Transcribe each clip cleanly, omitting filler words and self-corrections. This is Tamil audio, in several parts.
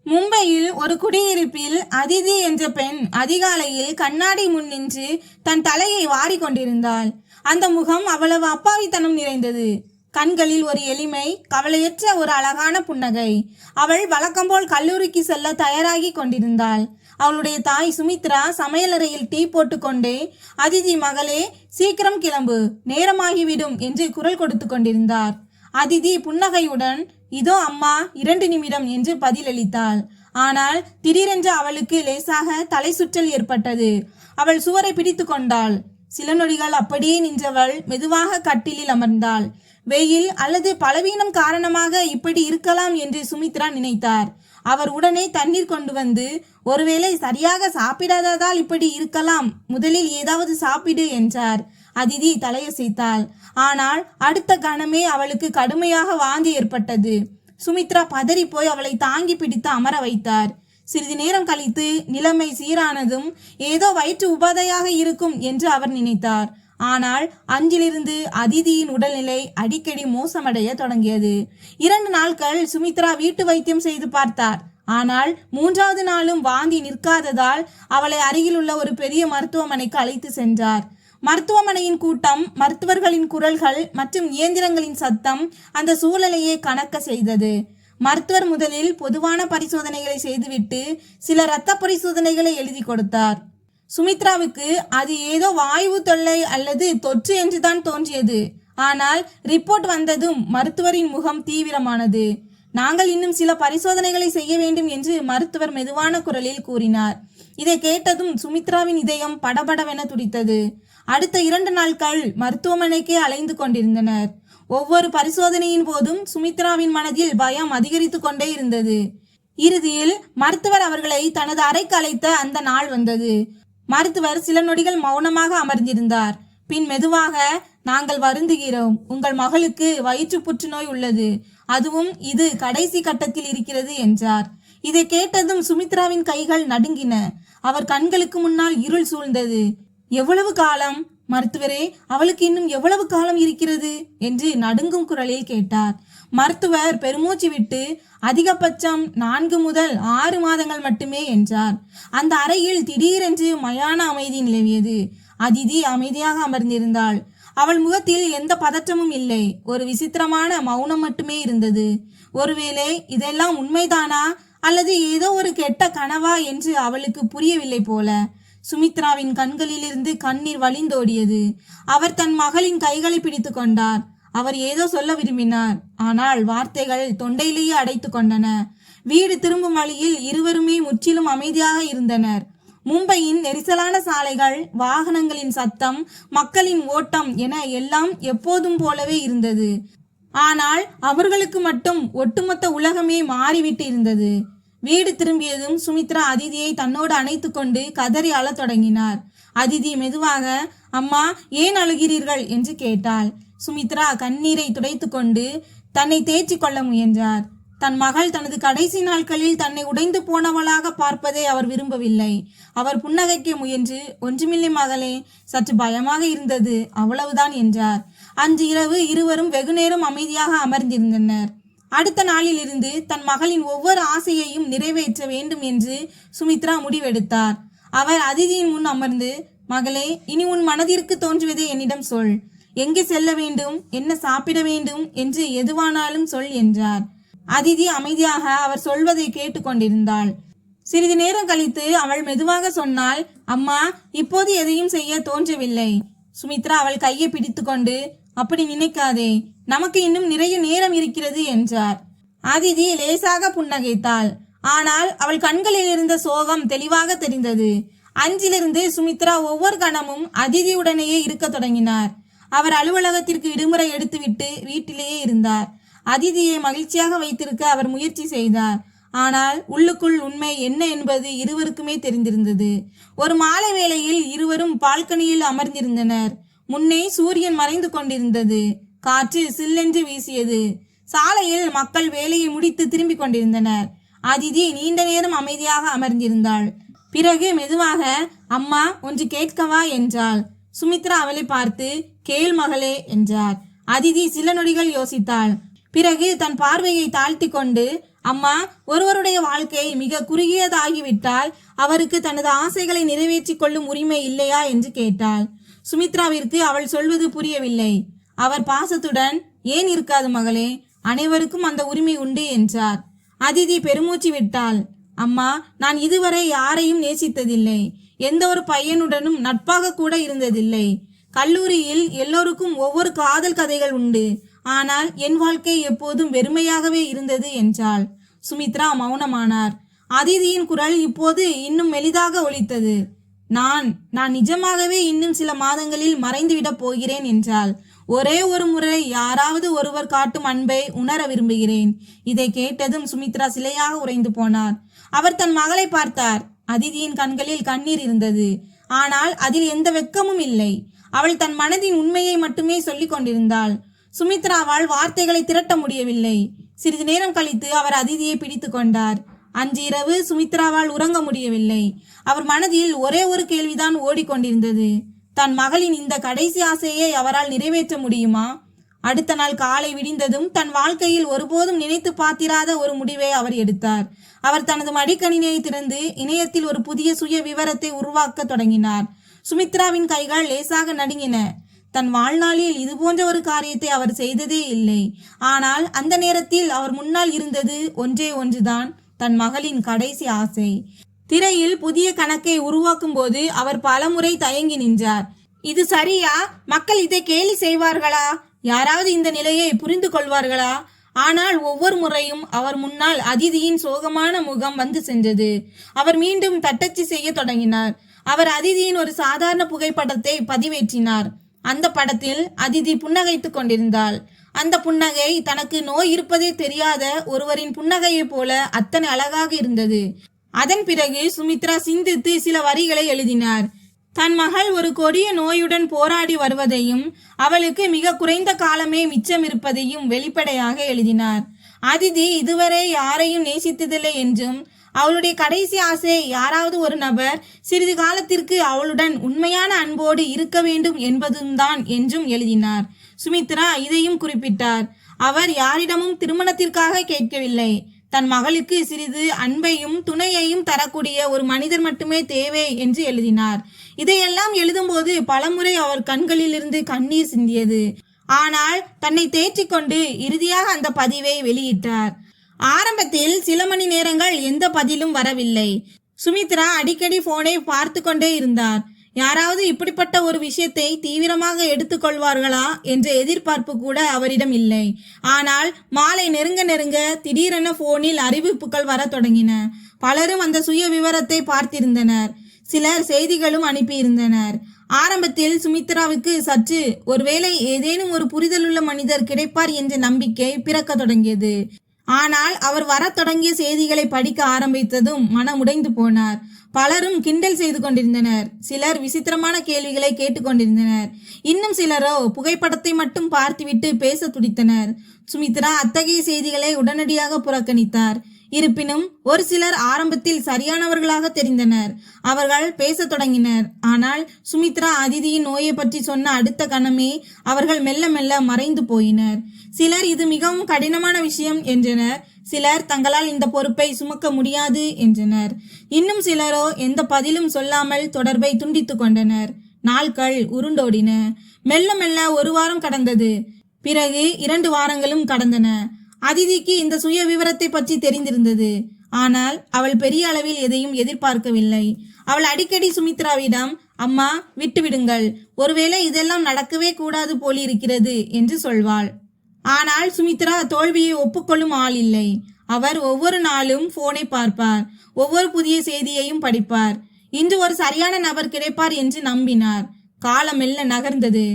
மும்பையில் ஒரு குடியிருப்பில் அதிதி என்ற பெண் அதிகாலையில் கண்ணாடி முன் நின்று தன் தலையை வாரி கொண்டிருந்தாள். அந்த முகம் அவ்வளவு அப்பாவித்தனம் நிறைந்தது. கண்களில் ஒரு எளிமை, கவலையற்ற ஒரு அழகான புன்னகை. அவள் வழக்கம்போல் கல்லூரிக்கு செல்ல தயாராகி கொண்டிருந்தாள். அவளுடைய தாய் சுமித்ரா சமையலறையில் டீ போட்டுக்கொண்டே, அதிதி மகளே, சீக்கிரம் கிளம்பு, நேரமாகிவிடும் என்று குரல் கொடுத்து கொண்டிருந்தார். அதிதி புன்னகையுடன், இதோ அம்மா, 2 நிமிடம் என்று பதிலளித்தாள். ஆனால் திடீரென்று அவளுக்கு லேசாக தலை சுற்றல் ஏற்பட்டது. அவள் சுவரை பிடித்து கொண்டாள். சில நொடிகள் அப்படியே நின்றவள் மெதுவாக கட்டிலில் அமர்ந்தாள். வெயில் அல்லது பலவீனம் காரணமாக இப்படி இருக்கலாம் என்று சுமித்ரா நினைத்தார். அவர் உடனே தண்ணீர் கொண்டு வந்து, ஒருவேளை சரியாக சாப்பிடாததால் இப்படி இருக்கலாம், முதலில் ஏதாவது சாப்பிடு என்றார். அதிதி தலையசைத்தாள். ஆனால் அடுத்த கணமே அவளுக்கு கடுமையாக வாந்தி ஏற்பட்டது. சுமித்ரா பதறி போய் அவளை தாங்கி பிடித்து அமர வைத்தார். சிறிது நேரம் கழித்து நிலைமை சீரானதும் ஏதோ வயிற்று உபாதையாக இருக்கும் என்று அவர் நினைத்தார். ஆனால் அன்றிலிருந்து அதிதியின் உடல்நிலை அடிக்கடி மோசமடைய தொடங்கியது. 2 நாட்கள் சுமித்ரா வீட்டு வைத்தியம் செய்து பார்த்தார். ஆனால் 3வது நாளும் வாந்தி நிற்காததால் அவளை அருகில் உள்ள ஒரு பெரிய மருத்துவமனைக்கு அழைத்து சென்றார். மருத்துவமனையின் கூட்டம், மருத்துவர்களின் குரல்கள் மற்றும் இயந்திரங்களின் சத்தம் அந்த சூழலையே கணக்க செய்தது. மருத்துவர் முதலில் பொதுவான பரிசோதனைகளை செய்துவிட்டு சில இரத்த பரிசோதனைகளை எழுதி கொடுத்தார். சுமித்ராவுக்கு அது ஏதோ வாயு தொல்லை அல்லது தொற்று என்றுதான் தோன்றியது. ஆனால் ரிப்போர்ட் வந்ததும் மருத்துவரின் முகம் தீவிரமானது. நாங்கள் இன்னும் சில பரிசோதனைகளை செய்ய வேண்டும் என்று மருத்துவர் மெதுவான குரலில் கூறினார். இதை கேட்டதும் சுமித்ராவின் இதயம் படபடவென துடித்தது. அடுத்த 2 நாட்கள் மருத்துவமனைக்கே அலைந்து கொண்டிருந்தனர். ஒவ்வொரு பரிசோதனையின் போதும் சுமித்ராவின் மனதில் பயம் அதிகரித்து கொண்டே இருந்தது. இறுதியில் மருத்துவர் அவர்களை தனது அறைக்கு அழைத்த அந்த நாள் வந்தது. மருத்துவர் சில நொடிகள் மௌனமாக அமர்ந்திருந்தார். பின் மெதுவாக, நாங்கள் வருந்துகிறோம், உங்கள் மகளுக்கு வயிற்று புற்றுநோய் உள்ளது, அதுவும் இது கடைசி கட்டத்தில் இருக்கிறது என்றார். இதை கேட்டதும் சுமித்ராவின் கைகள் நடுங்கின. அவர் கண்களுக்கு முன்னால் இருள் சூழ்ந்தது. எவ்வளவு காலம்? மருத்துவரே, அவளுக்கு இன்னும் எவ்வளவு காலம் இருக்கிறது என்று நடுங்கும் குரலில் கேட்டார். மருத்துவர் பெருமூச்சு விட்டு, அதிகபட்சம் 4 முதல் 6 மாதங்கள் மட்டுமே என்றார். அந்த அறையில் திடீரென்று மயான அமைதி நிலவியது. அதிதி அமைதியாக அமர்ந்திருந்தாள். அவள் முகத்தில் எந்த பதற்றமும் இல்லை. ஒரு விசித்திரமான மௌனம் மட்டுமே இருந்தது. ஒருவேளை இதெல்லாம் உண்மைதானா அல்லது ஏதோ ஒரு கெட்ட கனவா என்று அவளுக்கு புரியவில்லை போல. சுமித்ராவின் கண்களிலிருந்து கண்ணீர் வழிந்தோடியது. அவர் தன் மகளின் கைகளை பிடித்து கொண்டார். அவர் ஏதோ சொல்ல விரும்பினார். ஆனால் வார்த்தைகள் தொண்டையிலேயே அடைத்து கொண்டன. வீடு திரும்பும் வழியில் இருவருமே முற்றிலும் அமைதியாக இருந்தனர். மும்பையின் நெரிசலான சாலைகள், வாகனங்களின் சத்தம், மக்களின் ஓட்டம் என எல்லாம் எப்போதும் போலவே இருந்தது. ஆனால் அவர்களுக்கு மட்டும் ஒட்டுமொத்த உலகமே மாறிவிட்டு இருந்தது. வீடு திரும்பியதும் சுமித்ரா அதிதியை தன்னோடு அணைத்து கொண்டு கதறி அழத் தொடங்கினார். அதிதி மெதுவாக, அம்மா, ஏன் அழுகிறீர்கள் என்று கேட்டாள். சுமித்ரா கண்ணீரை துடைத்து கொண்டு தன்னை தேய்ச்சி கொள்ள முயன்றார். தன் மகள் தனது கடைசி நாட்களில் தன்னை உடைந்து போனவளாக பார்ப்பதை அவர் விரும்பவில்லை. அவர் புன்னகைக்க முயன்று, ஒன்றுமில்லை மகளே, சற்று பயமாக இருந்தது, அவ்வளவுதான் என்றார். அன்று இரவு இருவரும் வெகுநேரம் அமைதியாக அமர்ந்திருந்தனர். அடுத்த நாளிலிருந்து தன் மகளின் ஒவ்வொரு ஆசையையும் நிறைவேற்ற வேண்டும் என்று சுமித்ரா முடிவெடுத்தார். அவர் அதிதியின் முன் அமர்ந்து, மகளே, இனி உன் மனதிற்கு தோன்றுவதை என்னிடம் சொல். எங்கே செல்ல வேண்டும், என்ன சாப்பிட வேண்டும் என்று எதுவானாலும் சொல் என்றார். அதிதி அமைதியாக அவர் சொல்வதை கேட்டுக்கொண்டிருந்தாள். சிறிது நேரம் கழித்து அவள் மெதுவாக சொன்னாள், அம்மா, இப்போது எதையும் செய்ய தோன்றவில்லை. சுமித்ரா அவள் கையை பிடித்து கொண்டு, அப்படி நினைக்காதே, நமக்கு இன்னும் நிறைய நேரம் இருக்கிறது என்றார். அதிதி லேசாக புன்னகைத்தாள். ஆனால் அவள் கண்களில் இருந்த சோகம் தெளிவாக தெரிந்தது. அன்றிலிருந்து சுமித்ரா ஒவ்வொரு கணமும் அதிதியுடனேயே இருக்க தொடங்கினார். அவர் அலுவலகத்திற்கு விடுமுறை எடுத்துவிட்டு வீட்டிலேயே இருந்தார். அதிதியை மகிழ்ச்சியாக வைத்திருக்க அவர் முயற்சி செய்தார். ஆனால் உள்ளுக்குள் உண்மை என்ன என்பது இருவருக்குமே தெரிந்திருந்தது. ஒரு மாலை வேளையில் இருவரும் பால்கனியில் அமர்ந்திருந்தனர். முன்னே சூரியன் மறைந்து கொண்டிருந்தது. காற்று சில்லென்று வீசியது. சாலையில் மக்கள் வேலையை முடித்து திரும்பிக் கொண்டிருந்தனர். அதிதி நீண்ட நேரம் அமைதியாக அமர்ந்திருந்தாள். பிறகு மெதுவாக, அம்மா, ஒன்று கேட்கவா என்றாள். சுமித்ரா அவளை பார்த்து, கேள் மகளே என்றார். அதிதி சில நொடிகள் யோசித்தாள். பிறகு தன் பார்வையை தாழ்த்தி கொண்டு, அம்மா, ஒருவருடைய வாழ்க்கை மிக குறுகியதாகிவிட்டால் அவருக்கு தனது ஆசைகளை நிறைவேற்றிக் கொள்ளும் உரிமை இல்லையா என்று கேட்டாள். சுமித்ராவிற்கு அவள் சொல்வது புரியவில்லை. அவர் பாசத்துடன், ஏன் இருக்காது மகளே, அனைவருக்கும் அந்த உரிமை உண்டு என்றார். அதிதி பெருமூச்சு விட்டாள். அம்மா, நான் இதுவரை யாரையும் நேசித்ததில்லை. எந்த ஒரு பையனுடனும் நட்பாக கூட இருந்ததில்லை. கல்லூரியில் எல்லோருக்கும் ஒவ்வொரு காதல் கதைகள் உண்டு. ஆனால் என் வாழ்க்கை எப்போதும் வெறுமையாகவே இருந்தது என்றாள். சுமித்ரா மௌனமானார். அதிதியின் குரல் இப்போது இன்னும் மெலிதாக ஒலித்தது. நான் நிஜமாகவே இன்னும் சில மாதங்களில் மறைந்துவிடப் போகிறேன் என்றாள். ஒரே ஒரு முறை யாராவது ஒருவர் காட்டும் அன்பை உணர விரும்புகிறேன். இதை கேட்டதும் சுமித்ரா சிலையாக உறைந்து போனார். அவர் தன் மகளை பார்த்தார். அதிதியின் கண்களில் கண்ணீர் இருந்தது. ஆனால் அதில் எந்த வெட்கமும் இல்லை. அவள் தன் மனதின் உண்மையை மட்டுமே சொல்லிக் கொண்டிருந்தாள். சுமித்ராவால் வார்த்தைகளை திரட்ட முடியவில்லை. சிறிது நேரம் கழித்து அவர் அதிதியை பிடித்து கொண்டார். அன்று இரவு சுமித்ராவால் உறங்க முடியவில்லை. அவர் மனதில் ஒரே ஒரு கேள்விதான் ஓடிக்கொண்டிருந்தது. தன் மகளின் இந்த கடைசி ஆசையை அவரால் நிறைவேற்ற முடியுமா? அடுத்த நாள் காலை விடிந்ததும் தன் வாழ்க்கையில் ஒருபோதும் நினைத்து பார்த்திராத ஒரு முடிவை அவர் எடுத்தார். அவர் தனது மடிக்கணினியை திறந்து இணையத்தில் ஒரு புதிய சுய விவரத்தை உருவாக்க தொடங்கினார். சுமித்ராவின் கைகள் லேசாக நடுங்கின. தன் வாழ்நாளில் இது போன்ற ஒரு காரியத்தை அவர் செய்ததே இல்லை. ஆனால் அந்த நேரத்தில் அவர் முன்னால் இருந்தது ஒன்றே ஒன்றுதான், தன் மகளின் கடைசி ஆசை. திரையில் புதிய கணக்கை உருவாக்கும் போது அவர் பலமுறை தயங்கி நின்றார். இது சரியா? மக்கள் இதை கேலி செய்வார்களா? யாராவது இந்த நிலையை புரிந்து கொள்வார்களா? ஆனால் ஒவ்வொரு முறையும் அவர் முன்னால் அதிதியின் சோகமான முகம் வந்து சென்றது. அவர் மீண்டும் தட்டச்சு செய்ய தொடங்கினார். அவர் அதிதியின் ஒரு சாதாரண புகைப்படத்தை பதிவேற்றினார். அந்த படத்தில் அதிதி புன்னகைத்துக் கொண்டிருந்தாள். அந்த புன்னகை தனக்கு நோய் இருப்பதே தெரியாத ஒருவரின் புன்னகையை போல அத்தனை அழகாக இருந்தது. அதன் பிறகு சுமித்ரா சிந்தித்து சில வரிகளை எழுதினார். தன் மகள் ஒரு கொடிய நோயுடன் போராடி வருவதையும் அவளுக்கு மிக குறைந்த காலமே மிச்சம் இருப்பதையும் வெளிப்படையாக எழுதினார். அதிதி இதுவரை யாரையும் நேசித்ததில்லை என்றும் அவளுடைய கடைசி ஆசை யாராவது ஒரு நபர் சிறிது காலத்திற்கு அவளுடன் உண்மையான அன்போடு இருக்க வேண்டும் என்பதும் தான் என்றும் எழுதினார். சுமித்ரா இதையும் குறிப்பிட்டார். அவர் யாரிடமும் திருமணத்திற்காக கேட்கவில்லை. தன் மகளுக்கு சிறிது அன்பையும் துணையையும் தரக்கூடிய ஒரு மனிதர் மட்டுமே தேவை என்று எழுதினார். இதையெல்லாம் எழுதும்போது பலமுறை அவர் கண்களிலிருந்து கண்ணீர் சிந்தியது. ஆனால் தன்னை தேற்றிக்கொண்டு இறுதியாக அந்த பதிவை வெளியிட்டார். ஆரம்பத்தில் சில மணி நேரங்கள் எந்த பதிலும் வரவில்லை. சுமித்ரா அடிக்கடி போனை பார்த்து கொண்டே இருந்தார். யாராவது இப்படிப்பட்ட ஒரு விஷயத்தை தீவிரமாக எடுத்துக்கொள்வார்களா என்ற எதிர்பார்ப்பு கூட அவரிடம் இல்லை. ஆனால் மாலை நெருங்க நெருங்க திடீரென போனில் அறிவிப்புகள் வர தொடங்கின. பலரும் அந்த சுய விவரத்தை பார்த்திருந்தனர். சிலர் செய்திகளும் அனுப்பியிருந்தனர். ஆரம்பத்தில் சுமித்ராவுக்கு சற்று ஒருவேளை ஏதேனும் ஒரு புரிதலுள்ள மனிதர் கிடைப்பார் என்ற நம்பிக்கை பிறக்க தொடங்கியது. ஆனால் அவர் வரத் தொடங்கிய செய்திகளை படிக்க ஆரம்பித்ததும் மனம் உடைந்து போனார். பலரும் கிண்டல் செய்து கொண்டிருந்தனர். சிலர் விசித்திரமான கேள்விகளை கேட்டுக்கொண்டிருந்தனர். இன்னும் சிலரோ புகைப்படத்தை மட்டும் பார்த்துவிட்டு பேச துடித்தனர். சுமித்ரா அத்தகைய செய்திகளை உடனடியாக புறக்கணித்தார். இருப்பினும் ஒரு சிலர் ஆரம்பத்தில் சரியானவர்களாக தெரிந்தனர். அவர்கள் பேச தொடங்கினர். ஆனால் சுமித்ரா அதிதியின் நோயை பற்றி சொன்ன அடுத்த கணமே அவர்கள் மெல்ல மெல்ல மறைந்து போயினர். சிலர் இது மிகவும் கடினமான விஷயம் என்றனர். சிலர் தங்களால் இந்த பொறுப்பை சுமக்க முடியாது என்றனர். இன்னும் சிலரோ எந்த பதிலும் சொல்லாமல் தொடர்பை துண்டித்து கொண்டனர். நாட்கள் உருண்டோடின. மெல்ல மெல்ல ஒரு வாரம் கடந்தது. பிறகு 2 வாரங்களும் கடந்தன. அதிதிக்கு இந்த சுய விவரத்தை பற்றி தெரிந்திருந்தது. ஆனால் அவள் பெரிய அளவில் எதையும் எதிர்பார்க்கவில்லை. அவள் அடிக்கடி சுமித்ராவிடம், அம்மா விட்டுவிடுங்கள், ஒருவேளை இதெல்லாம் நடக்கவே கூடாது போலிருக்கிறது என்று சொல்வாள். ஆனால் சுமித்ரா தோல்வியை ஒப்புக்கொள்ளும் ஆள் இல்லை. அவர் ஒவ்வொரு நாளும் போனை பார்ப்பார். ஒவ்வொரு புதிய செய்தியையும் படிப்பார். இன்று ஒரு சரியான நபர் கிடைப்பார் என்று நம்பினார். காலம் மெல்ல நகர்ந்தது.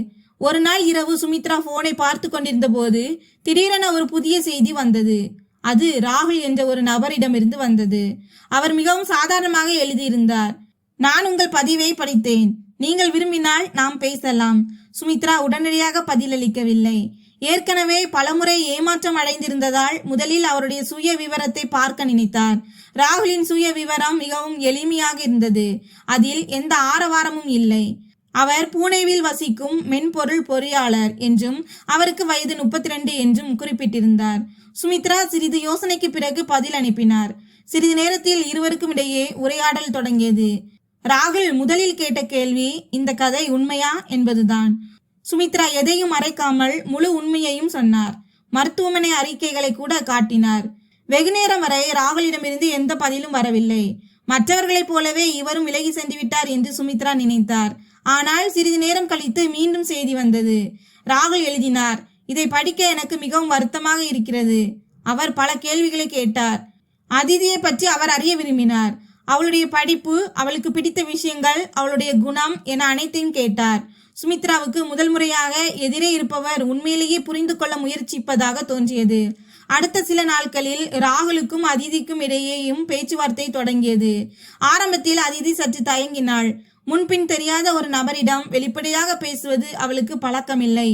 ஒரு நாள் இரவு சுமித்ரா போனை பார்த்து கொண்டிருந்த போது திடீரென ஒரு புதிய செய்தி வந்தது. அது ராகுல் என்ற ஒரு நபரிடமிருந்து வந்தது. அவர் மிகவும் சாதாரணமாக எழுதியிருந்தார். நான் உங்கள் பதிவை படித்தேன். நீங்கள் விரும்பினால் நாம் பேசலாம். சுமித்ரா உடனடியாக பதிலளிக்கவில்லை. ஏற்கனவே பலமுறை ஏமாற்றம் அடைந்திருந்ததால் முதலில் அவருடைய சுய விவரத்தை பார்க்க நினைத்தார். ராகுலின் சுய விவரம் மிகவும் எளிமையாக இருந்தது. அதில் எந்த ஆரவாரமும் இல்லை. அவர் பூனேவில் வசிக்கும் மென்பொருள் பொறியாளர் என்றும் அவருக்கு வயது 32 என்றும் குறிப்பிட்டிருந்தார். சுமித்ரா சிறிது யோசனைக்கு பிறகு பதில் அனுப்பினார். சிறிது நேரத்தில் இருவருக்கும் இடையே உரையாடல் தொடங்கியது. ராகுல் முதலில் கேட்ட கேள்வி இந்த கதை உண்மையா என்பதுதான். சுமித்ரா எதையும் மறைக்காமல் முழு உண்மையையும் சொன்னார். மருத்துவமனை அறிக்கைகளை கூட காட்டினார். வெகுநேரம் வரை ராகுலிடமிருந்து எந்த பதிலும் வரவில்லை. மற்றவர்களைப் போலவே இவரும் விலகி சென்று விட்டார் என்று சுமித்ரா நினைத்தார். ஆனால் சிறிது நேரம் கழித்து மீண்டும் செய்தி வந்தது. ராகுல் எழுதினார், இதை படிக்க எனக்கு மிகவும் வருத்தமாக இருக்கிறது. அவர் பல கேள்விகளை கேட்டார். அதிதியை பற்றி அவர் அறிய விரும்பினார். அவளுடைய படிப்பு, அவளுக்கு பிடித்த விஷயங்கள், அவளுடைய குணம் என அனைத்தையும் கேட்டார். சுமித்ராவுக்கு முதல் முறையாக எதிரே இருப்பவர் உண்மையிலேயே புரிந்து கொள்ள முயற்சிப்பதாக தோன்றியது. அடுத்த சில நாட்களில் ராகுலுக்கும் அதிதிக்கும் இடையேயும் பேச்சுவார்த்தை தொடங்கியது. ஆரம்பத்தில் அதிதி சற்று தயங்கினாள். முன்பின் தெரியாத ஒரு நபரிடம் வெளிப்படையாக பேசுவது அவளுக்கு பழக்கமில்லை.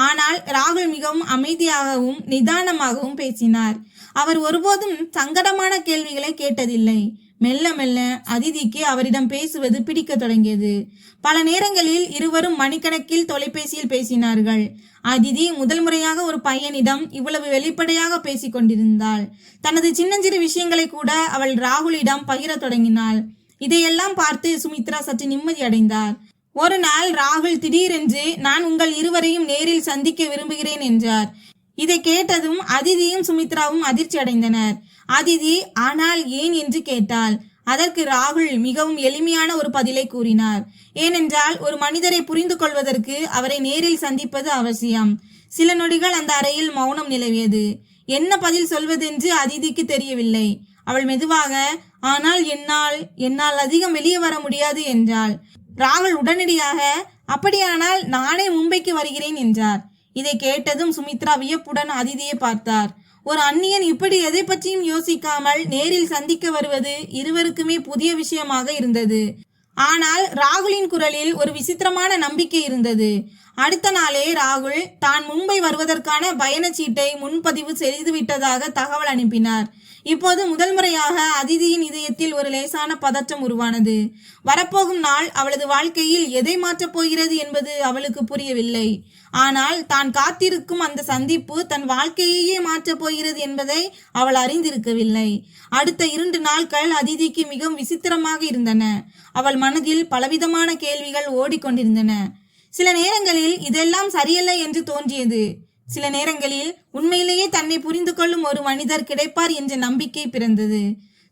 ஆனால் ராகுல் மிகவும் அமைதியாகவும் நிதானமாகவும் பேசினார். அவர் ஒருபோதும் சங்கடமான கேள்விகளை கேட்டதில்லை. மெல்ல மெல்ல அதிதிக்கு அவரிடம் பேசுவது பிடிக்க தொடங்கியது. பல நேரங்களில் இருவரும் மணிக்கணக்கில் தொலைபேசியில் பேசினார்கள். அதிதி முதல் முறையாக ஒரு பையனிடம் இவ்வளவு வெளிப்படையாக பேசிக் கொண்டிருந்தாள். தனது சின்னஞ்சிறு விஷயங்களை கூட அவள் ராகுலிடம் பகிர தொடங்கினாள். இதையெல்லாம் பார்த்து சுமித்ரா சற்று நிம்மதி அடைந்தார். ஒரு நாள் ராகுல் திடீரென்று நான் உங்கள் இருவரையும் நேரில் சந்திக்க விரும்புகிறேன் என்றார். இதை கேட்டதும் அதிதியும் சுமித்ராவும் அதிர்ச்சி அடைந்தனர். அதிதி ஆனால் ஏன் என்று கேட்டாள். அதற்கு ராகுல் மிகவும் எளிமையான ஒரு பதிலை கூறினார். ஏனென்றால் ஒரு மனிதரை புரிந்து கொள்வதற்கு அவரை நேரில் சந்திப்பது அவசியம். சில நொடிகள் அந்த அறையில் மௌனம் நிலவியது. என்ன பதில் சொல்வதென்று அதிதிக்கு தெரியவில்லை. அவள் மெதுவாக ஆனால் என்னால் அதிகம் வெளியே வர முடியாது என்றாள். ராகுல் உடனடியாக அப்படியானால் நானே மும்பைக்கு வருகிறேன் என்றார். இதை கேட்டதும் சுமித்ரா வியப்புடன் அதிதியை பார்த்தார். ஒரு அந்நியன் இப்படி எதை பற்றியும் யோசிக்காமல் நேரில் சந்திக்க வருவது இருவருக்குமே புதிய விஷயமாக இருந்தது. ஆனால் ராகுலின் குரலில் ஒரு விசித்திரமான நம்பிக்கை இருந்தது. அடுத்த நாளே ராகுல் தான் மும்பை வருவதற்கான பயணச்சீட்டை முன்பதிவு செய்துவிட்டதாக தகவல் அனுப்பினார். இப்போது முதல் முறையாக அதிதியின் இதயத்தில் ஒரு லேசான பதற்றம் உருவானது. வரப்போகும் நாள் அவளது வாழ்க்கையில் எதை மாற்றப் போகிறது என்பது அவளுக்கு புரியவில்லை. ஆனால் தான் காத்திருக்கும் அந்த சந்திப்பு தன் வாழ்க்கையையே மாற்றப் போகிறது என்பதை அவள் அறிந்திருக்கவில்லை. அடுத்த 2 நாட்கள் அதிதிக்கு மிகவும் விசித்திரமாக இருந்தன. அவள் மனதில் பலவிதமான கேள்விகள் ஓடிக்கொண்டிருந்தன. சில நேரங்களில் இதெல்லாம் சரியல்ல என்று தோன்றியது. சில நேரங்களில் உண்மையிலேயே தன்னை புரிந்து கொள்ளும் ஒரு மனிதர் கிடைப்பார் என்ற நம்பிக்கை பிறந்தது.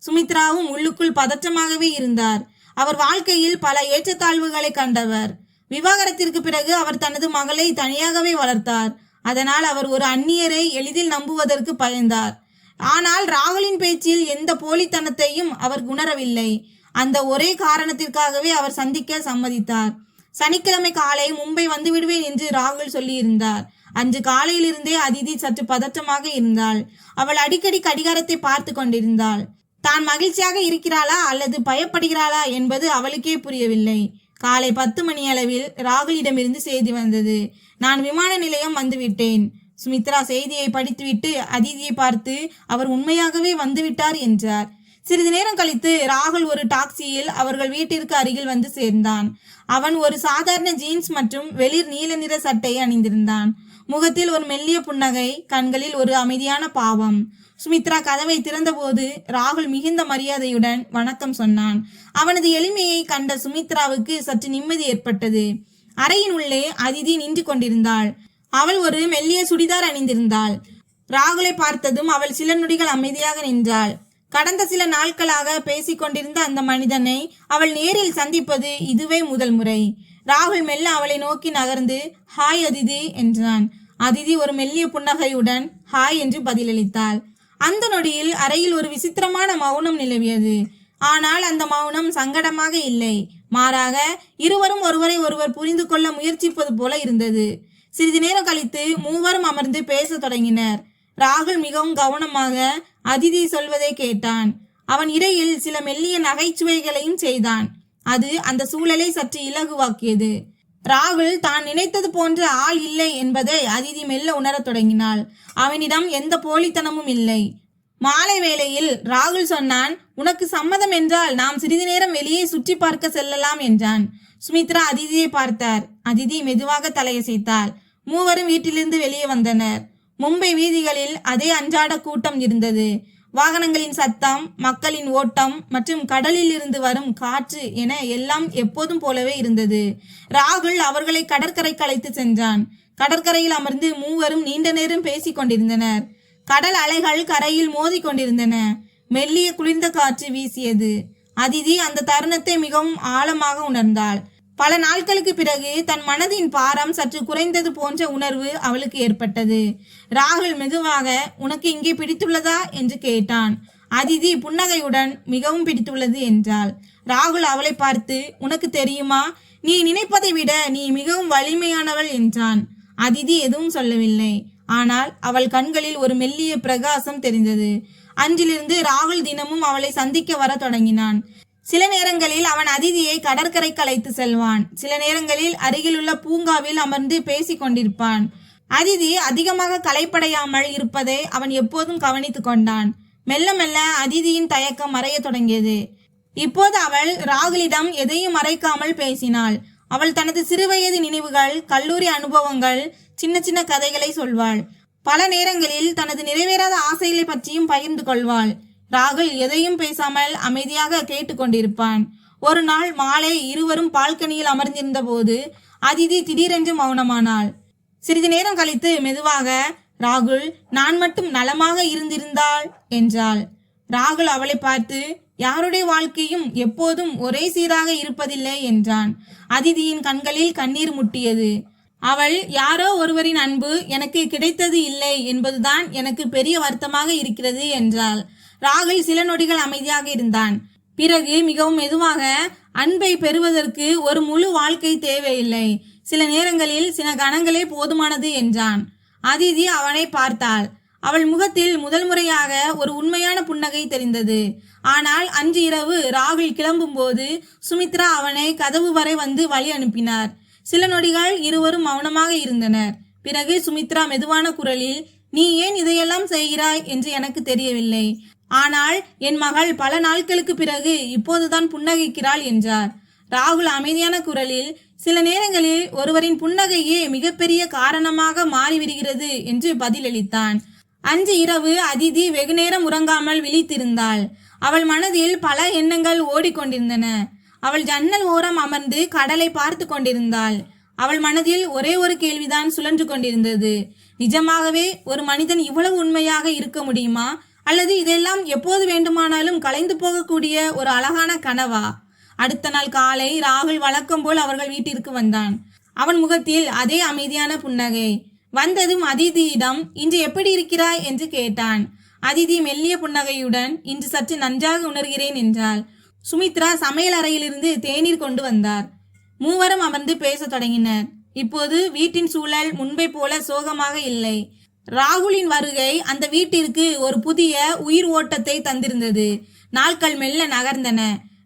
சுமித்ராவும் உள்ளுக்குள் பதற்றமாகவே இருந்தார். அவர் வாழ்க்கையில் பல ஏற்றத்தாழ்வுகளை கண்டவர். விவாகரத்திற்கு பிறகு அவர் தனது மகளை தனியாகவே வளர்த்தார். அதனால் அவர் ஒரு அந்நியரை எளிதில் நம்புவதற்கு பயந்தார். ஆனால் ராகுலின் பேச்சில் எந்த போலித்தனத்தையும் அவர் உணரவில்லை. அந்த ஒரே காரணத்திற்காகவே அவர் சந்திக்க சம்மதித்தார். சனிக்கிழமை காலை மும்பை வந்து விடுவேன் என்று ராகுல் சொல்லியிருந்தார். அன்று காலையிலிருந்தே அதிதி சற்று பதற்றமாக இருந்தாள். அவள் அடிக்கடி கடிகாரத்தை பார்த்து கொண்டிருந்தாள். தான் மகிழ்ச்சியாக இருக்கிறாளா அல்லது பயப்படுகிறாளா என்பது அவளுக்கே புரியவில்லை. காலை 10 மணி அளவில் ராகுலிடமிருந்து செய்தி வந்தது. நான் விமான நிலையம் வந்துவிட்டேன். சுமித்ரா செய்தியை படித்துவிட்டு அதிதியை பார்த்து அவர் உண்மையாகவே வந்துவிட்டார் என்றார். சிறிது நேரம் கழித்து ராகுல் ஒரு டாக்ஸியில் அவர்கள் வீட்டிற்கு அருகில் வந்து சேர்ந்தான். அவன் ஒரு சாதாரண ஜீன்ஸ் மற்றும் வெளிர் நீல நிற சட்டையை அணிந்திருந்தான். முகத்தில் ஒரு மெல்லிய புன்னகை, கண்களில் ஒரு அமைதியான பாவம். சுமித்ரா கதவை திறந்தபோது ராகுல் மிகுந்த மரியாதையுடன் வணக்கம் சொன்னான். அவனது எளிமையை கண்ட சுமித்ராவுக்கு சற்று நிம்மதி ஏற்பட்டது. அறையின் உள்ளே அதிதி நின்று கொண்டிருந்தாள். அவள் ஒரு மெல்லிய சுடிதார் அணிந்திருந்தாள். ராகுலை பார்த்ததும் அவள் சில நொடிகள் அமைதியாக நின்றாள். கடந்த சில நாட்களாக பேசிக் கொண்டிருந்த அந்த மனிதனை அவள் நேரில் சந்திப்பது இதுவே முதல் முறை. ராகுல் மெல்ல அவளை நோக்கி நகர்ந்து ஹாய் அதிதி என்றான். அதிதி ஒரு மெல்லிய புன்னகையுடன் ஹாய் என்று பதிலளித்தாள். அந்த நொடியில் அறையில் ஒரு விசித்திரமான மௌனம் நிலவியது. ஆனால் அந்த மௌனம் சங்கடமாக இல்லை. மாறாக இருவரும் ஒருவரை ஒருவர் புரிந்து கொள்ள முயற்சிப்பது போல இருந்தது. சிறிது நேரம் கழித்து மூவரும் அமர்ந்து பேச தொடங்கினர். ராகுல் மிகவும் கவனமாக அதிதி சொல்வதை கேட்டான். அவன் இடையில் சில மெல்லிய நகைச்சுவைகளையும் செய்தான். அது அந்த சூழலை சற்று இலகுவாக்கியது. ராகுல் தான் நினைத்தது போன்ற ஆள் இல்லை என்பதை அதிதி மெல்ல உணரத் தொடங்கினாள். அவனிடம் எந்த போலித்தனமும் இல்லை. மாலை வேளையில் ராகுல் சொன்னான், உனக்கு சம்மதம் என்றால் நாம் சிறிது நேரம் வெளியே சுற்றி பார்க்க செல்லலாம் என்றான். சுமித்ரா அதிதியை பார்த்தார். அதிதி மெதுவாக தலையசைத்தாள். மூவரும் வீட்டிலிருந்து வெளியே வந்தனர். மும்பை வீதிகளில் அதே அன்றாட கூட்டம் இருந்தது. வாகனங்களின் சத்தம், மக்களின் ஓட்டம் மற்றும் கடலில் இருந்து வரும் காற்று என எல்லாம் எப்போதும் போலவே இருந்தது. ராகுல் அவர்களை கடற்கரைக்கு அழைத்து சென்றான். கடற்கரையில் அமர்ந்து மூவரும் நீண்ட நேரம் பேசிக் கொண்டிருந்தனர். கடல் அலைகள் கரையில் மோதி கொண்டிருந்தன. மெல்லிய குளிர்ந்த காற்று வீசியது. அதிதி அந்த தருணத்தை மிகவும் ஆழமாக உணர்ந்தாள். பல நாட்களுக்கு பிறகு தன் மனதின் பாரம் சற்று குறைந்தது போன்ற உணர்வு அவளுக்கு ஏற்பட்டது. ராகுல் மெதுவாக, உனக்கு இங்கே பிடித்துள்ளதா என்று கேட்டான். அதிதி புன்னகையுடன், மிகவும் பிடித்துள்ளது என்றாள். ராகுல் அவளை பார்த்து, உனக்கு தெரியுமா, நீ நினைப்பதை விட நீ மிகவும் வலிமையானவள் என்றான். அதிதி எதுவும் சொல்லவில்லை. ஆனால் அவள் கண்களில் ஒரு மெல்லிய பிரகாசம் தெரிந்தது. அன்றிலிருந்து ராகுல் தினமும் அவளை சந்திக்க வர தொடங்கினான். சில நேரங்களில் அவன் அதிதியை கடற்கரைக்கு அழைத்து செல்வான். சில நேரங்களில் அருகிலுள்ள பூங்காவில் அமர்ந்து பேசிக் கொண்டிருப்பான். அதிதி அதிகமாக களைப்படையாமல் இருப்பதை அவன் எப்போதும் கவனித்துக் கொண்டான். மெல்ல மெல்ல அதிதியின் தயக்கம் மறைய தொடங்கியது. இப்போது அவள் ராகுலிடம் எதையும் மறைக்காமல் பேசினாள். அவள் தனது சிறுவயது நினைவுகள், கல்லூரி அனுபவங்கள், சின்ன சின்ன கதைகளை சொல்வாள். பல நேரங்களில் தனது நிறைவேறாத ஆசைகளை பற்றியும் பகிர்ந்து கொள்வாள். ராகுல் எதையும் பேசாமல் அமைதியாக கேட்டுக்கொண்டிருப்பான். ஒரு நாள் மாலை இருவரும் பால்கனியில் அமர்ந்திருந்த போது அதிதி திடீரென்று மௌனமானாள். சிறிது நேரம் கழித்து மெதுவாக, ராகுல், நான் மட்டும் நலமாக இருந்திருந்தாள் என்றாள். ராகுல் அவளை பார்த்து, யாருடைய வாழ்க்கையும் எப்போதும் ஒரே சீராக இருப்பதில்லை என்றான். அதிதியின் கண்களில் கண்ணீர் முட்டியது. அவள், யாரோ ஒருவரின் அன்பு எனக்கு கிடைத்தது இல்லை என்பதுதான் எனக்கு பெரிய வருத்தமாக இருக்கிறது என்றாள். ராகுல் சில நொடிகள் அமைதியாக இருந்தான். பிறகு மிகவும் மெதுவாக, அன்பை பெறுவதற்கு ஒரு முழு வாழ்க்கை தேவையில்லை, சில நேரங்களில் சில கணங்களே போதுமானது என்றான். அதிதி அவனை பார்த்தாள். அவள் முகத்தில் முதல் முறையாக ஒரு உண்மையான புன்னகை தெரிந்தது. ஆனால் அன்று இரவு ராகுல் கிளம்பும் போது சுமித்ரா அவனை கதவு வரை வந்து வழி அனுப்பினார். சில நொடிகள் இருவரும் மௌனமாக இருந்தனர். பிறகு சுமித்ரா மெதுவான குரலில், நீ ஏன் இதையெல்லாம் செய்கிறாய் என்று எனக்கு தெரியவில்லை. ஆனால் என் மகள் பல நாட்களுக்கு பிறகு இப்போதுதான் புன்னகைக்கிறாள் என்றார். ராகுல் அமைதியான குரலில், சில நேரங்களில் ஒருவரின் புன்னகையே மிகப்பெரிய காரணமாக மாறிவிடுகிறது என்று பதிலளித்தான். அன்று இரவு அதிதி வெகுநேரம் உறங்காமல் விழித்திருந்தாள். அவள் மனதில் பல எண்ணங்கள் ஓடிக்கொண்டிருந்தன. அவள் ஜன்னல் ஓரம் அமர்ந்து கடலை பார்த்து கொண்டிருந்தாள். அவள் மனதில் ஒரே ஒரு கேள்விதான் சுழன்று கொண்டிருந்தது. நிஜமாகவே ஒரு மனிதன் இவ்வளவு உண்மையாக இருக்க முடியுமா? அல்லது இதெல்லாம் எப்போது வேண்டுமானாலும் கலைந்து போகக்கூடிய ஒரு அழகான கனவா? அடுத்த நாள் காலை ராகுல் வழக்கம் போல் அவர்கள் வீட்டிற்கு வந்தான். அவன் முகத்தில் அதே அமைதியான புன்னகை. வந்ததும் அதிதியிடம், இன்று எப்படி இருக்கிறாய் என்று கேட்டான். அதிதி மெல்லிய புன்னகையுடன், இன்று சற்று நன்றாக உணர்கிறேன் என்றாள். சுமித்ரா சமையல் அறையிலிருந்து தேநீர் கொண்டு வந்தார். மூவரும் அமர்ந்து பேச தொடங்கினர். இப்போது வீட்டின் சூழல் முன்பை போல சோகமாக இல்லை. ராகுலின் வருகை அந்த வீட்டிற்கு ஒரு புதிய உயிர் ஓட்டத்தை தந்திருந்தது. நாட்கள் மெல்ல நகர்ந்தன.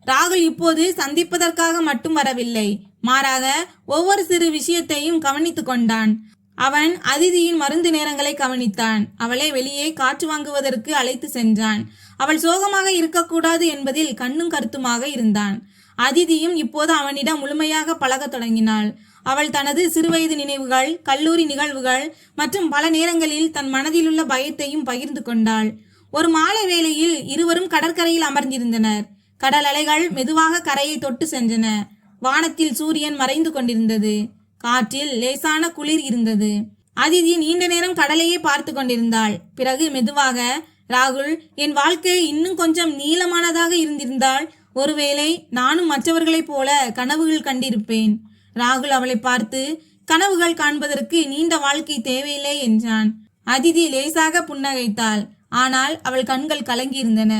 ராகுல் இப்போது சந்திப்பதற்காக மட்டும் வரவில்லை, மாறாக ஒவ்வொரு சிறு விஷயத்தையும் கவனித்துக் கொண்டான். அவன் அதிதியின் மருந்து நேரங்களை கவனித்தான். அவளை வெளியே காற்று வாங்குவதற்கு அழைத்து சென்றான். அவள் சோகமாக இருக்கக்கூடாது என்பதில் கண்ணும் கருத்துமாக இருந்தான். அதிதியும் இப்போது அவனிடம் முழுமையாக பழகத் தொடங்கினாள். அவள் தனது சிறுவயது நினைவுகள், கல்லூரி நிகழ்வுகள் மற்றும் பல நேரங்களில் தன் மனதிலுள்ள பயத்தையும் பகிர்ந்து கொண்டாள். ஒரு மாலை வேளையில் இருவரும் கடற்கரையில் அமர்ந்திருந்தனர். கடல் அலைகள் மெதுவாக கரையை தொட்டு சென்றன. வானத்தில் சூரியன் மறைந்து கொண்டிருந்தது. காற்றில் லேசான குளிர் இருந்தது. அதிதி நீண்ட நேரம் கடலையே பார்த்து கொண்டிருந்தாள். பிறகு மெதுவாக, ராகுல், என் வாழ்க்கை இன்னும் கொஞ்சம் நீளமானதாக இருந்திருந்தால் ஒருவேளை நானும் மற்றவர்களைப் போல கனவுகள் கண்டிருப்பேன். ராகுல் அவளை பார்த்து, கனவுகள் காண்பதற்கு நீண்ட வாழ்க்கை தேவையில்லை என்றான். அதிதி லேசாக புன்னகைத்தாள். ஆனால் அவள் கண்கள் கலங்கியிருந்தன.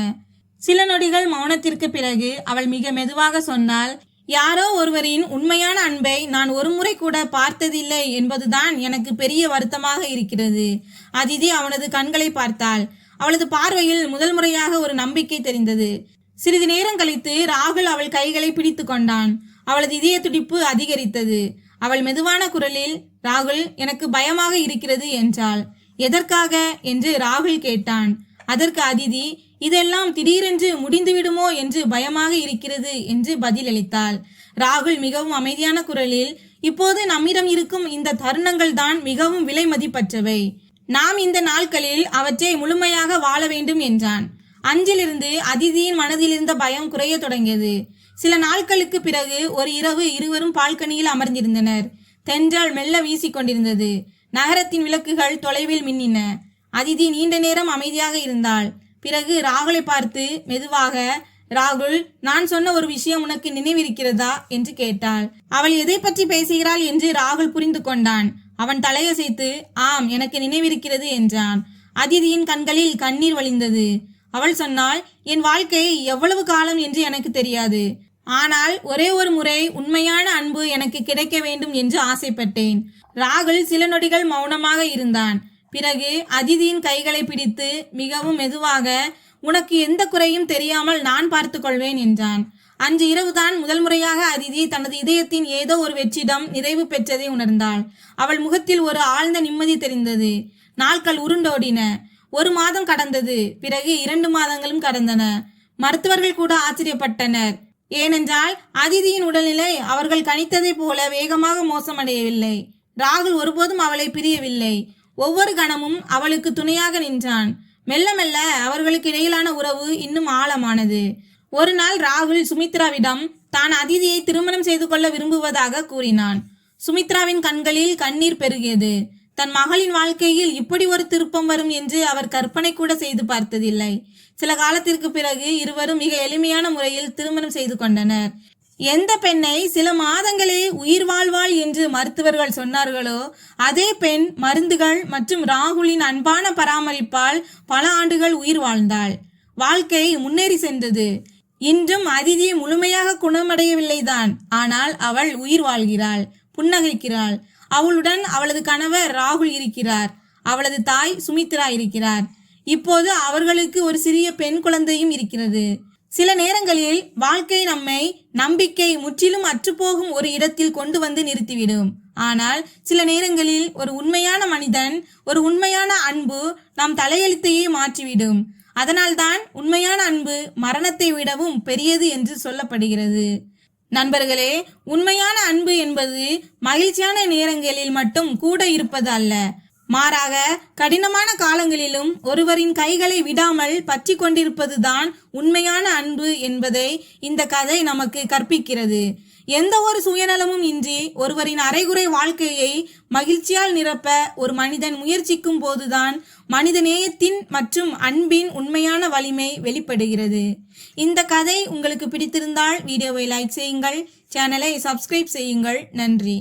சில நொடிகள் மௌனத்திற்கு பிறகு அவள் மிக மெதுவாக சொன்னாள், யாரோ ஒருவரின் உண்மையான அன்பை நான் ஒரு முறை கூட பார்த்ததில்லை என்பதுதான் எனக்கு பெரிய வருத்தமாக இருக்கிறது. அதிதி அவனது கண்களை பார்த்தாள். அவளது பார்வையில் முதல் முறையாக ஒரு நம்பிக்கை தெரிந்தது. சிறிது நேரம் கழித்து ராகுல் அவள் கைகளை பிடித்து கொண்டான். அவளது இதய துடிப்பு அதிகரித்தது. அவள் மெதுவான குரலில், ராகுல், எனக்கு பயமாக இருக்கிறது என்றாள். எதற்காக என்று ராகுல் கேட்டான். அதற்கு அதிதி, இதெல்லாம் திடீரென்று முடிந்துவிடுமோ என்று பயமாக இருக்கிறது என்று பதிலளித்தாள். ராகுல் மிகவும் அமைதியான குரலில், இப்போது நம்மிடம் இருக்கும் இந்த தருணங்கள் தான் மிகவும் விலை மதிப்பற்றவை. நாம் இந்த நாட்களில் அவற்றை முழுமையாக வாழ வேண்டும் என்றான். அஞ்சிலிருந்து அதிதியின் மனதில் இருந்த பயம் குறைய தொடங்கியது. சில நாட்களுக்கு பிறகு ஒரு இரவு இருவரும் பால்கனியில் அமர்ந்திருந்தனர். தென்றல் மெல்ல வீசிக்கொண்டிருந்தது. நகரத்தின் விளக்குகள் தொலைவில் மின்னின. அதிதி நீண்ட நேரம் அமைதியாக இருந்தாள். பிறகு ராகுலை பார்த்து மெதுவாக, ராகுல், நான் சொன்ன ஒரு விஷயம் உனக்கு நினைவிருக்கிறதா என்று கேட்டாள். அவள் எதை பற்றி பேசுகிறாள் என்று ராகுல் புரிந்து கொண்டான். அவன் தலையசைத்து, ஆம், எனக்கு நினைவிருக்கிறது என்றான். அதிதியின் கண்களில் கண்ணீர் வழிந்தது. அவள் சொன்னாள், என் வாழ்க்கை எவ்வளவு காலம் என்று எனக்கு தெரியாது. ஆனால் ஒரே ஒரு முறை உண்மையான அன்பு எனக்கு கிடைக்க வேண்டும் என்று ஆசைப்பட்டேன். ராகுல் சில நொடிகள் மௌனமாக இருந்தான். பிறகு அதிதியின் கைகளை பிடித்து மிகவும் மெதுவாக, உனக்கு எந்த குறையும் தெரியாமல் நான் பார்த்துக் கொள்வேன் என்றான். அன்று இரவுதான் முதல் முறையாக அதிதி தனது இதயத்தின் ஏதோ ஒரு வெற்றிடம் நிறைவு பெற்றதை உணர்ந்தாள். அவள் முகத்தில் ஒரு ஆழ்ந்த நிம்மதி தெரிந்தது. நாட்கள் உருண்டோடின. 1 மாதம் கடந்தது. பிறகு 2 மாதங்களும் கடந்தன. மருத்துவர்கள் கூட ஆச்சரியப்பட்டனர். ஏனென்றால் அதிதியின் உடல்நிலை அவர்கள் கணித்ததை போல வேகமாக மோசமடையவில்லை. ராகுல் ஒருபோதும் அவளை பிரியவில்லை. ஒவ்வொரு கணமும் அவளுக்கு துணையாக நின்றான். மெல்ல மெல்ல அவர்களுக்கு இடையிலான உறவு இன்னும் ஆழமானது. ஒரு நாள் ராகுல் சுமித்ராவிடம் தான் அதிதியை திருமணம் செய்து கொள்ள விரும்புவதாக கூறினான். சுமித்ராவின் கண்களில் கண்ணீர் பெருகியது. தன் மகளின் வாழ்க்கையில் இப்படி ஒரு திருப்பம் வரும் என்று அவர் கற்பனை கூட செய்து பார்த்ததில்லை. சில காலத்திற்கு பிறகு இருவரும் மிக எளிமையான முறையில் திருமணம் செய்து கொண்டனர். எந்த பெண்ணை சில மாதங்களே உயிர் வாழ்வாள் என்று மருத்துவர்கள் சொன்னார்களோ, அதே பெண் மருந்துகள் மற்றும் ராகுலின் அன்பான பராமரிப்பால் பல ஆண்டுகள் உயிர் வாழ்ந்தாள். வாழ்க்கை முன்னேறி சென்றது. இன்றும் அதிதி முழுமையாக குணமடையவில்லைதான். ஆனால் அவள் உயிர் வாழ்கிறாள், புன்னகைக்கிறாள். அவளுடன் அவளது கணவர் ராகுல் இருக்கிறார். அவளது தாய் சுமித்ரா இருக்கிறார். இப்போது அவர்களுக்கு ஒரு சிறிய பெண் குழந்தையும் இருக்கிறது. சில நேரங்களில் வாழ்க்கை நம்மை நம்பிக்கை முற்றிலும் அற்றுப்போகும் ஒரு இடத்தில் கொண்டு வந்து நிறுத்திவிடும். ஆனால் சில நேரங்களில் ஒரு உண்மையான மனிதன், ஒரு உண்மையான அன்பு நம் தலையெழுத்தையே மாற்றிவிடும். அதனால்தான் உண்மையான அன்பு மரணத்தை விடவும் பெரியது என்று சொல்லப்படுகிறது. நண்பர்களே, உண்மையான அன்பு என்பது மகிழ்ச்சியான நேரங்களில் மட்டும் கூட இருப்பது அல்ல. மாறாக கடினமான காலங்களிலும் ஒருவரின் கைகளை விடாமல் பற்றி கொண்டிருப்பதுதான் உண்மையான அன்பு என்பதை இந்த கதை நமக்கு கற்பிக்கிறது. எந்த ஒரு சுயநலமும் இன்றி ஒருவரின் அரைகுறை வாழ்க்கையை மகிழ்ச்சியால் நிரப்ப ஒரு மனிதன் முயற்சிக்கும் போதுதான் மனித நேயத்தின் மற்றும் அன்பின் உண்மையான வலிமை வெளிப்படுகிறது. இந்த கதை உங்களுக்கு பிடித்திருந்தால் வீடியோவை லைக் செய்யுங்கள், சேனலை சப்ஸ்கிரைப் செய்யுங்கள். நன்றி.